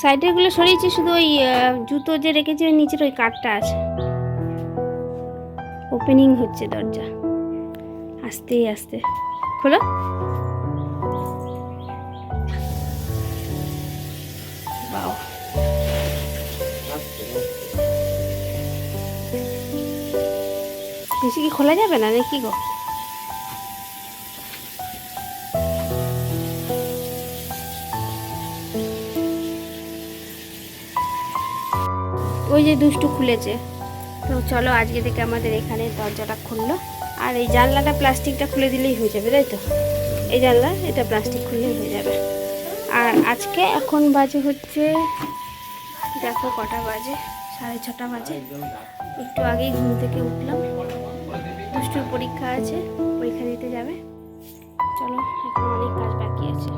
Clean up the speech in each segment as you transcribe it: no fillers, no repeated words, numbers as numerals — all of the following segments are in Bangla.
সাইডেরগুলো সরিয়েছি, শুধু ওই জুতো যে রেখেছি ওই নিচের ওই কাঠটা আছে। ওপেনিং হচ্ছে দরজা, আস্তে আস্তে খোলো। বাও, বেশি কি খোলা যাবে না নাকি গো? ওই যে দুষ্টু খুলেছে। তো চলো আজকে থেকে আমাদের এখানে দরজাটা খুললো। আর এই জানলাটা প্লাস্টিকটা খুলে দিলেই হয়ে যাবে, তাই তো? এই জানলা এটা প্লাস্টিক খুললেই হয়ে যাবে। আর আজকে এখন বাজে হচ্ছে, দেখো কটা বাজে, 6:30 বাজে। একটু আগেই ঘুম থেকে উঠলাম। দুষ্টুর পরীক্ষা আছে, পরীক্ষা দিতে যাবে। চলো, এখন অনেক কাজ বাকি আছে।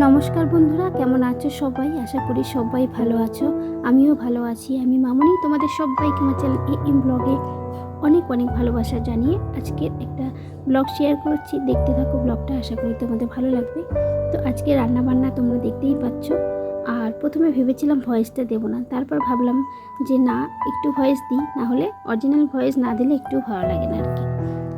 নমস্কার বন্ধুরা, কেমন আছো সবাই? আশা করি সবাই ভালো আছো, আমিও ভালো আছি। আমি মামনি, তোমাদের সবাইকে আমার চ্যানেল AM ব্লগে অনেক অনেক ভালোবাসা জানিয়ে আজকের একটা ব্লগ শেয়ার করছি। দেখতে থাকো ব্লগটা, আশা করি তোমাদের ভালো লাগবে। তো আজকে রান্না বান্না তোমরা দেখতেই পাচ্ছ। আর প্রথমে ভেবেছিলাম ভয়েসটা দেবো না, তারপর ভাবলাম যে না, একটু ভয়েস দিই, না হলে অরিজিনাল ভয়েস না দিলে একটু ভালো লাগে না আর কি।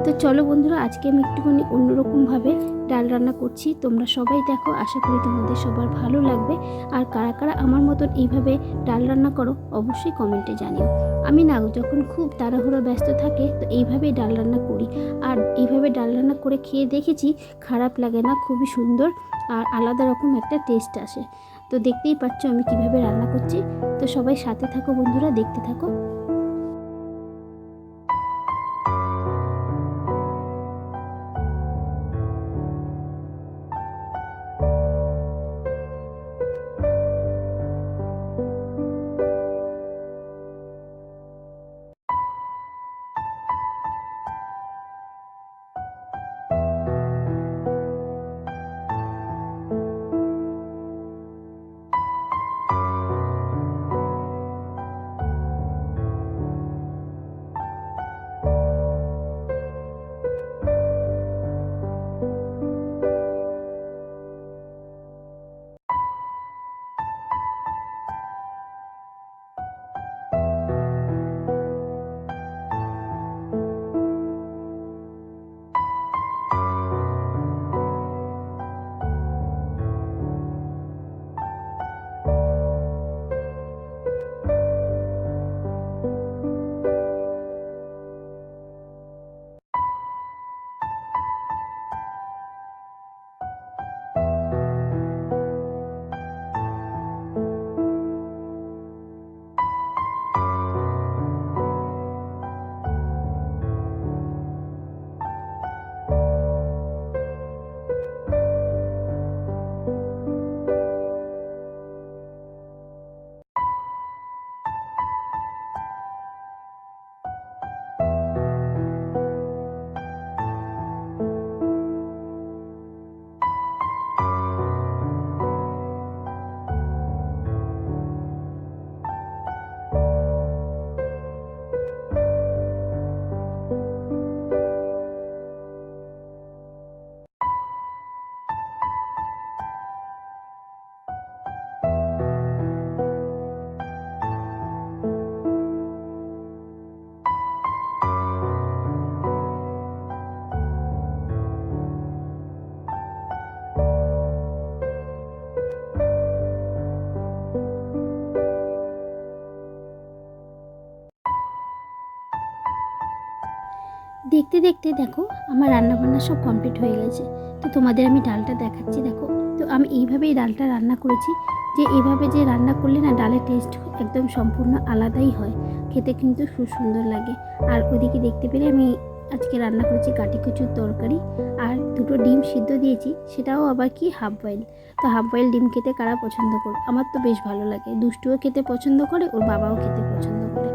তো চলো বন্ধুরা, আজকে আমি একটুখানি অন্যরকমভাবে ডাল রান্না করছি। তোমরা সবাই দেখো, আশা করি তোমাদের সবার ভালো লাগবে। আর কারা কারা আমার মতন এইভাবে ডাল রান্না করো অবশ্যই কমেন্টে জানিও। আমি না যখন খুব তাড়াহুড়ো ব্যস্ত থাকে তো এইভাবেই ডাল রান্না করি। আর এইভাবে ডাল রান্না করে খেয়ে দেখেছি, খারাপ লাগে না, খুবই সুন্দর আর আলাদা রকম একটা টেস্ট আসে। তো দেখতেই পাচ্ছ আমি কিভাবে রান্না করছি। তো সবাই সাথে থাকো বন্ধুরা, দেখতে থাকো। দেখতে দেখতে দেখো আমার রান্নাবান্না সব কমপ্লিট হয়ে গেছে। তো তোমাদের আমি ডালটা দেখাচ্ছি, দেখো। তো আমি এইভাবেই ডালটা রান্না করেছি, যে এইভাবে যে রান্না করলে না ডালের টেস্ট একদম সম্পূর্ণ আলাদাই হয়, খেতে কিন্তু খুব সুন্দর লাগে। আর ওদিকে দেখতে পেলে আমি আজকে রান্না করেছি কাটি কচুর তরকারি, আর দুটো ডিম সিদ্ধ দিয়েছি, সেটাও আবার কি হাফ বয়েল। তো হাফ বয়েল ডিম খেতে কারা পছন্দ করো? আমার তো বেশ ভালো লাগে, দুষ্টুও খেতে পছন্দ করে, ওর বাবাও খেতে পছন্দ করে।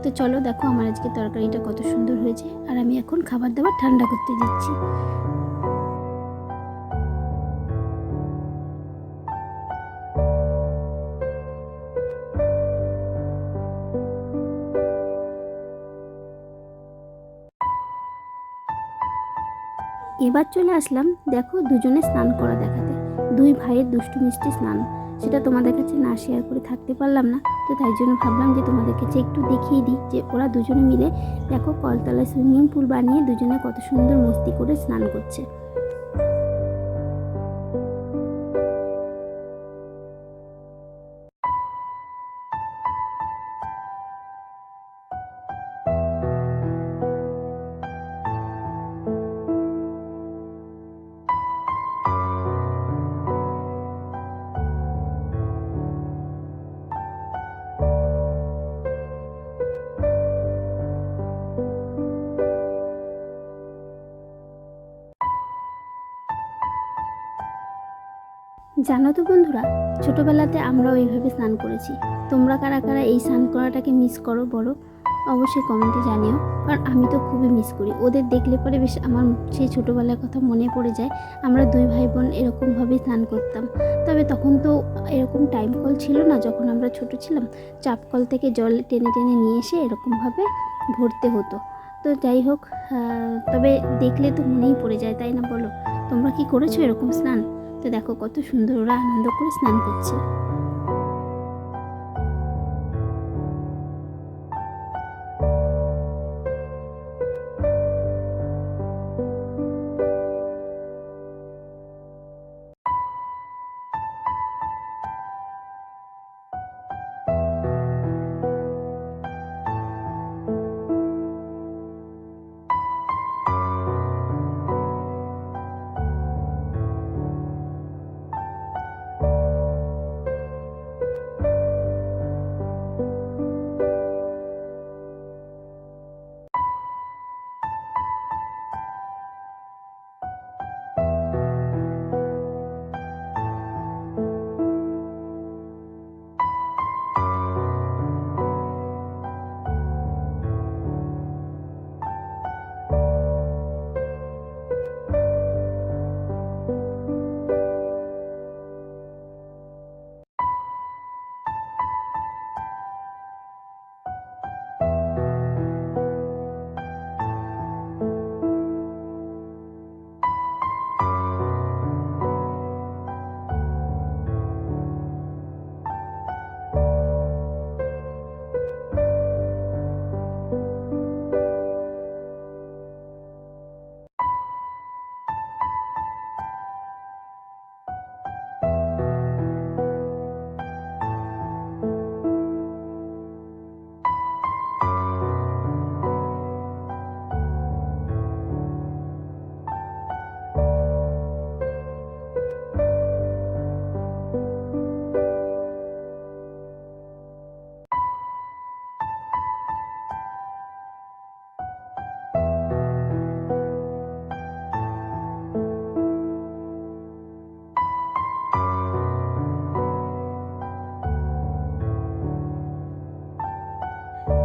তো চলো দেখো আমার আজকে তরকারিটা কত সুন্দর হয়েছে। আর আমি এখন খাবার দাবার ঠান্ডা করতে দিচ্ছি। এবার চলে আসলাম দেখো দুজনে স্নান করা দেখাতে। দুই ভাইয়ের দুষ্টু মিষ্টি স্নান, সেটা তোমাদের কাছে না শেয়ার করে থাকতে পারলাম না। তো তাই জন্য ভাবলাম যে তোমাদের কাছে একটু দেখিয়ে দিই যে ওরা দুজনে মিলে দেখো কলতলায় সুইমিং পুল বানিয়ে দুজনে কত সুন্দর মস্তি করে স্নান করছে। জানো তো বন্ধুরা, ছোটোবেলাতে আমরাও এইভাবে স্নান করেছি। তোমরা কারা কারা এই স্নান করাটাকে মিস করো বলো, অবশ্যই কমেন্টে জানিও। কারণ আমি তো খুবই মিস করি, ওদের দেখলে পরে বেশ আমার সেই ছোটোবেলার কথা মনে পড়ে যায়। আমরা দুই ভাই বোন এরকমভাবেই স্নান করতাম। তবে তখন তো এরকম টাইম কল ছিল না, যখন আমরা ছোট ছিলাম চাপ কল থেকে জল টেনে টেনে নিয়ে এসে এরকমভাবে ভরতে হতো। তো যাই হোক, তবে দেখলে তো মনেই পড়ে যায়, তাই না বলো? তোমরা কি করেছো এরকম স্নান? তো দেখো কত সুন্দর ওরা আনন্দ করে স্নান করছে।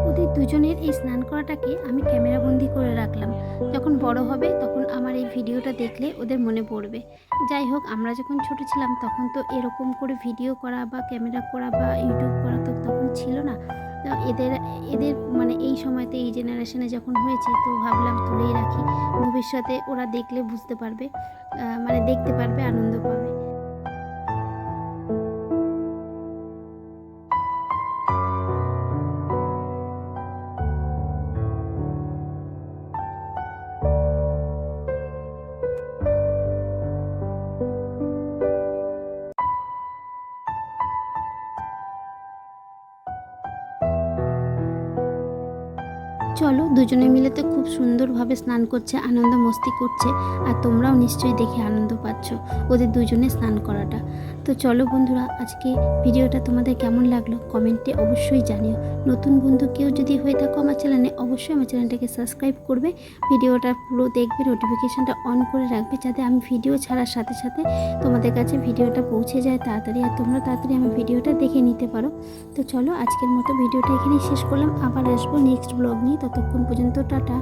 ওদের দুজনের এই স্নান করাটাকে আমি ক্যামেরাবন্দি করে রাখলাম। যখন বড় হবে তখন আমার এই ভিডিওটা দেখলে ওদের মনে পড়বে। যাই হোক, আমরা যখন ছোট ছিলাম তখন তো এরকম করে ভিডিও করা বা ক্যামেরা করা বা ইউটিউব করা তো তখন ছিল না। তো এদের এদের মানে এই সময়তে এই জেনারেশনে যখন হয়েছে তো ভাবলাম তুলেই রাখি। ভবিষ্যতে ওরা দেখলে বুঝতে পারবে, মানে দেখতে পারবে, আনন্দ পাবে। চলো, দুজনে মিলে তো খুব সুন্দরভাবে স্নান করছে, আনন্দ মস্তি করছে। আর তোমরাও নিশ্চয়ই দেখে আনন্দ পাচ্ছ ওদের দুজনে স্নান করাটা। তো চলো বন্ধুরা, আজকে ভিডিওটা তোমাদের কেমন লাগলো কমেন্টে অবশ্যই জানিও। নতুন বন্ধু কেউ যদি হয়ে থাকো আমার চ্যানেলে, অবশ্যই আমার চ্যানেলটাকে সাবস্ক্রাইব করবে, ভিডিওটা পুরো দেখবে, নোটিফিকেশানটা অন করে রাখবে, যাতে আমি ভিডিও ছাড়ার সাথে সাথে তোমাদের কাছে ভিডিওটা পৌঁছে যায় তাড়াতাড়ি, আর তোমরা তাড়াতাড়ি আমার ভিডিওটা দেখে নিতে পারো। তো চলো, আজকের মতো ভিডিওটা এখানেই শেষ করলাম। আবার আসবো নেক্সট ব্লগ নিয়ে, ততক্ষণ পর্যন্ত টাটা।